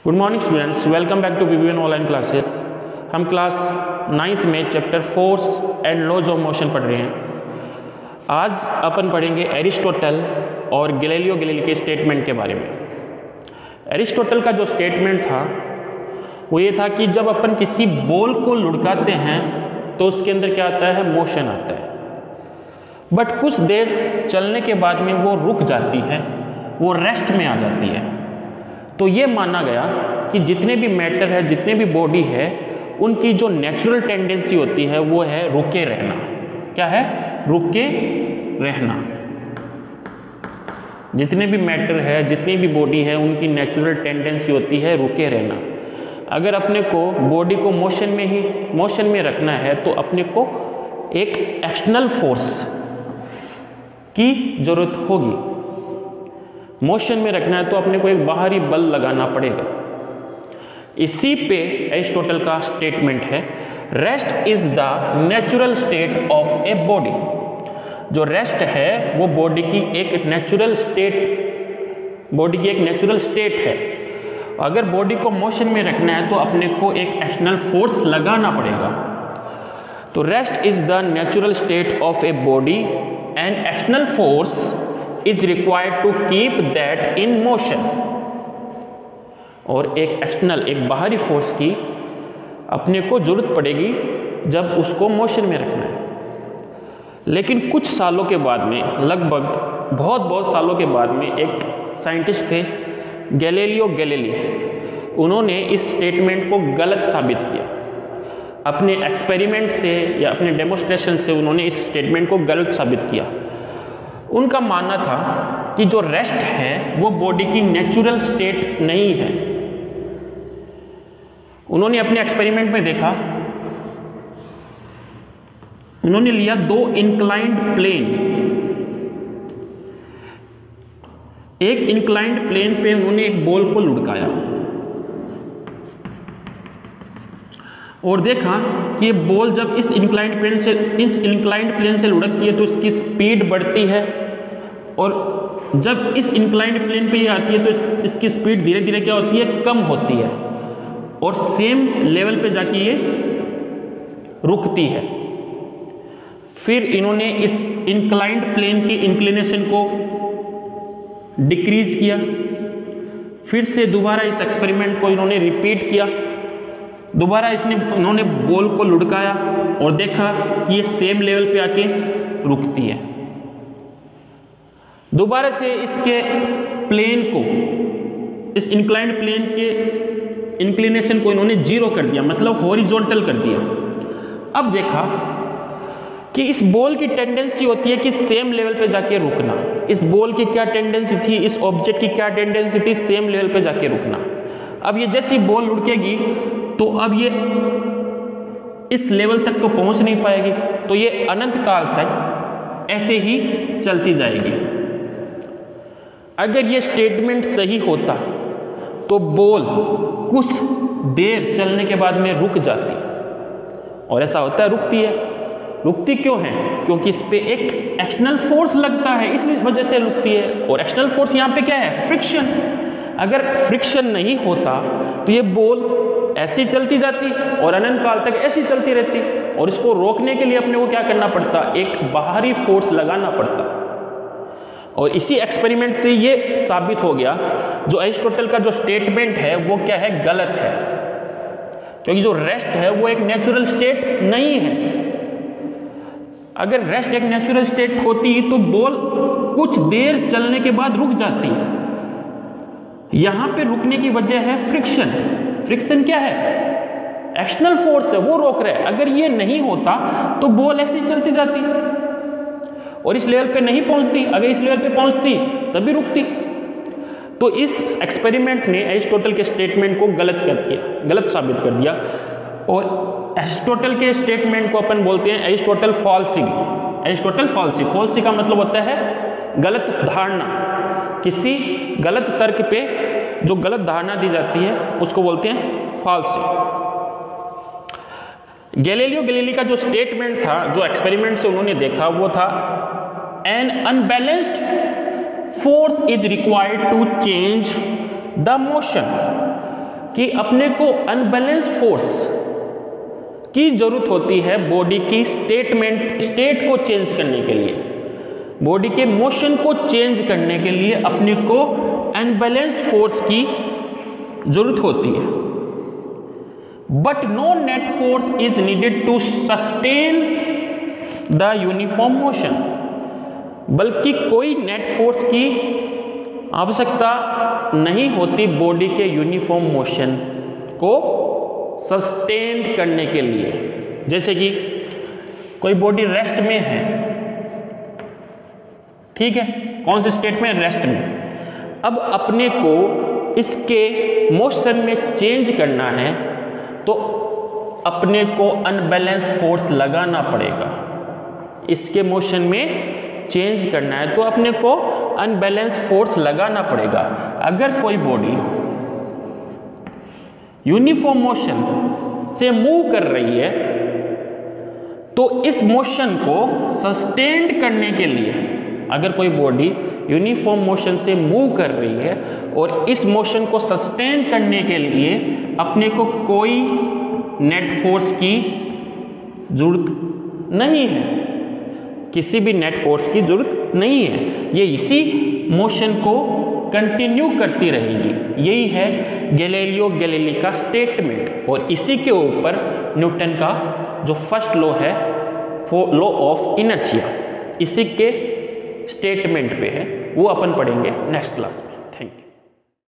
Good morning students, welcome back to BBN online classes. हम class 9th में chapter force and laws of motion पढ़ रहे हैं। आज अपन पढ़ेंगे एरिस्टोटल और गैलीलियो गैलीली के स्टेटमेंट के बारे में। एरिस्टोटल का जो स्टेटमेंट था वो ये था कि जब अपन किसी बॉल को लुढ़काते हैं तो उसके अंदर क्या आता है, मोशन आता है, बट कुछ देर चलने के बाद में वो रुक जाती है, वो रेस्ट में आ जाती है। तो ये माना गया कि जितने भी मैटर है, जितने भी बॉडी है, उनकी जो नेचुरल टेंडेंसी होती है वो है रुके रहना। क्या है? रुके रहना। जितने भी मैटर है, जितनी भी बॉडी है, उनकी नेचुरल टेंडेंसी होती है रुके रहना। अगर अपने को बॉडी को मोशन में रखना है तो अपने को एक एक्सटर्नल फोर्स की जरूरत होगी। मोशन में रखना है तो अपने को एक बाहरी बल लगाना पड़ेगा। इसी पे एरिस्टोटल का स्टेटमेंट है, rest is the natural state of a body. जो रेस्ट है वो बॉडी की एक नेचुरल स्टेट है। अगर बॉडी को मोशन में रखना है तो अपने को एक एक्सटर्नल फोर्स लगाना पड़ेगा। तो rest is the natural state of a body and external force is required to keep that in motion। और एक बाहरी फोर्स की अपने को जरूरत पड़ेगी जब उसको मोशन में रखना है। लेकिन कुछ सालों के बाद में, लगभग बहुत सालों के बाद में, एक साइंटिस्ट थे गैलीलियो गैलीली। उन्होंने इस स्टेटमेंट को गलत साबित किया। अपने एक्सपेरिमेंट से या अपने डेमोस्ट्रेशन से उन्होंने इस स्टेटमेंट को गलत साबित किया। उनका मानना था कि जो रेस्ट है वो बॉडी की नेचुरल स्टेट नहीं है। उन्होंने अपने एक्सपेरिमेंट में देखा, उन्होंने लिया दो इंक्लाइंड प्लेन। एक इंक्लाइंड प्लेन पे उन्होंने एक बॉल को लुढ़काया और देखा कि ये बॉल जब इस इंक्लाइंड प्लेन से लुढ़कती है तो इसकी स्पीड बढ़ती है, और जब इस इंक्लाइंड प्लेन पे ये आती है तो इसकी स्पीड धीरे धीरे क्या होती है, कम होती है, और सेम लेवल पे जाके ये रुकती है। फिर इन्होंने इस इंक्लाइंड प्लेन के इंक्लिनेशन को डिक्रीज किया। फिर से दोबारा इस एक्सपेरिमेंट को इन्होंने रिपीट किया। दोबारा इन्होंने बॉल को लुढ़काया और देखा कि ये सेम लेवल पे आके रुकती है। दोबारा से इसके प्लेन को, इस इंक्लाइंड प्लेन के इंक्लिनेशन को इन्होंने जीरो कर दिया, मतलब हॉरिजॉन्टल कर दिया। अब देखा कि इस बॉल की टेंडेंसी होती है कि सेम लेवल पे जाके रुकना। इस बॉल की क्या टेंडेंसी थी, इस ऑब्जेक्ट की क्या टेंडेंसी थी, सेम लेवल पे जाके रुकना। अब ये जैसी बॉल लुढ़केगी तो अब ये इस लेवल तक तो पहुंच नहीं पाएगी, तो ये अनंत काल तक ऐसे ही चलती जाएगी। अगर ये स्टेटमेंट सही होता तो बॉल कुछ देर चलने के बाद में रुक जाती, और ऐसा होता है, रुकती है। रुकती क्यों है? क्योंकि इस पे एक एक्सटर्नल फोर्स लगता है, इस वजह से रुकती है। और एक्सटर्नल फोर्स यहाँ पे क्या है? फ्रिक्शन। अगर फ्रिक्शन नहीं होता तो ये बॉल ऐसी चलती जाती और अनंत काल तक ऐसी चलती रहती, और इसको रोकने के लिए अपने को क्या करना पड़ता? एक बाहरी फोर्स लगाना पड़ता। और इसी एक्सपेरिमेंट से ये साबित हो गया जो एरिस्टोटल का जो स्टेटमेंट है वो क्या है, गलत है। क्योंकि जो रेस्ट है वो एक नेचुरल स्टेट नहीं है। अगर रेस्ट एक नेचुरल स्टेट होती तो बॉल कुछ देर चलने के बाद रुक जाती। यहां पे रुकने की वजह है फ्रिक्शन। फ्रिक्शन क्या है? एक्सटर्नल फोर्स है, वो रोक रहा है। अगर ये नहीं होता तो बॉल ऐसे ही चलती जाती और इस लेवल पे नहीं पहुंचती। अगर इस लेवल पे पहुंचती तभी रुकती। तो इस एक्सपेरिमेंट ने एरिस्टोटल के स्टेटमेंट को गलत साबित कर दिया। और एरिस्टोटल के स्टेटमेंट को अपन बोलते हैं एरिस्टोटल फॉल्सी। एरिस्टोटल फॉल्सी का मतलब होता है गलत धारणा। किसी गलत तर्क पे जो गलत धारणा दी जाती है उसको बोलते हैं फॉल्सी। गैलीलियो गैलीली का जो स्टेटमेंट था, जो एक्सपेरिमेंट से उन्होंने देखा, वो था an unbalanced force is required to change the motion. कि अपने को अनबैलेंस फोर्स की जरूरत होती है बॉडी की स्टेट को चेंज करने के लिए, बॉडी के मोशन को चेंज करने के लिए अपने को अनबैलेंस्ड फोर्स की जरूरत होती है। But no net force is needed to sustain the uniform motion, बल्कि कोई नेट फोर्स की आवश्यकता नहीं होती बॉडी के यूनिफॉर्म मोशन को सस्टेन करने के लिए। जैसे कि कोई बॉडी रेस्ट में है, ठीक है, कौन से स्टेट में? रेस्ट में। अब अपने को इसके मोशन में चेंज करना है तो अपने को अनबैलेंस फोर्स लगाना पड़ेगा। इसके मोशन में चेंज करना है तो अपने को अनबैलेंस फोर्स लगाना पड़ेगा। अगर कोई बॉडी यूनिफॉर्म मोशन से मूव कर रही है तो इस मोशन को सस्टेन करने के लिए, अगर कोई बॉडी यूनिफॉर्म मोशन से मूव कर रही है और इस मोशन को सस्टेन करने के लिए अपने को कोई नेट फोर्स की जरूरत नहीं है, किसी भी नेट फोर्स की जरूरत नहीं है, ये इसी मोशन को कंटिन्यू करती रहेगी। यही है गैलीलियो गैलीली का स्टेटमेंट, और इसी के ऊपर न्यूटन का जो फर्स्ट लॉ है, लॉ ऑफ इनर्शिया, इसी के स्टेटमेंट पे है, वो अपन पढ़ेंगे नेक्स्ट क्लास में।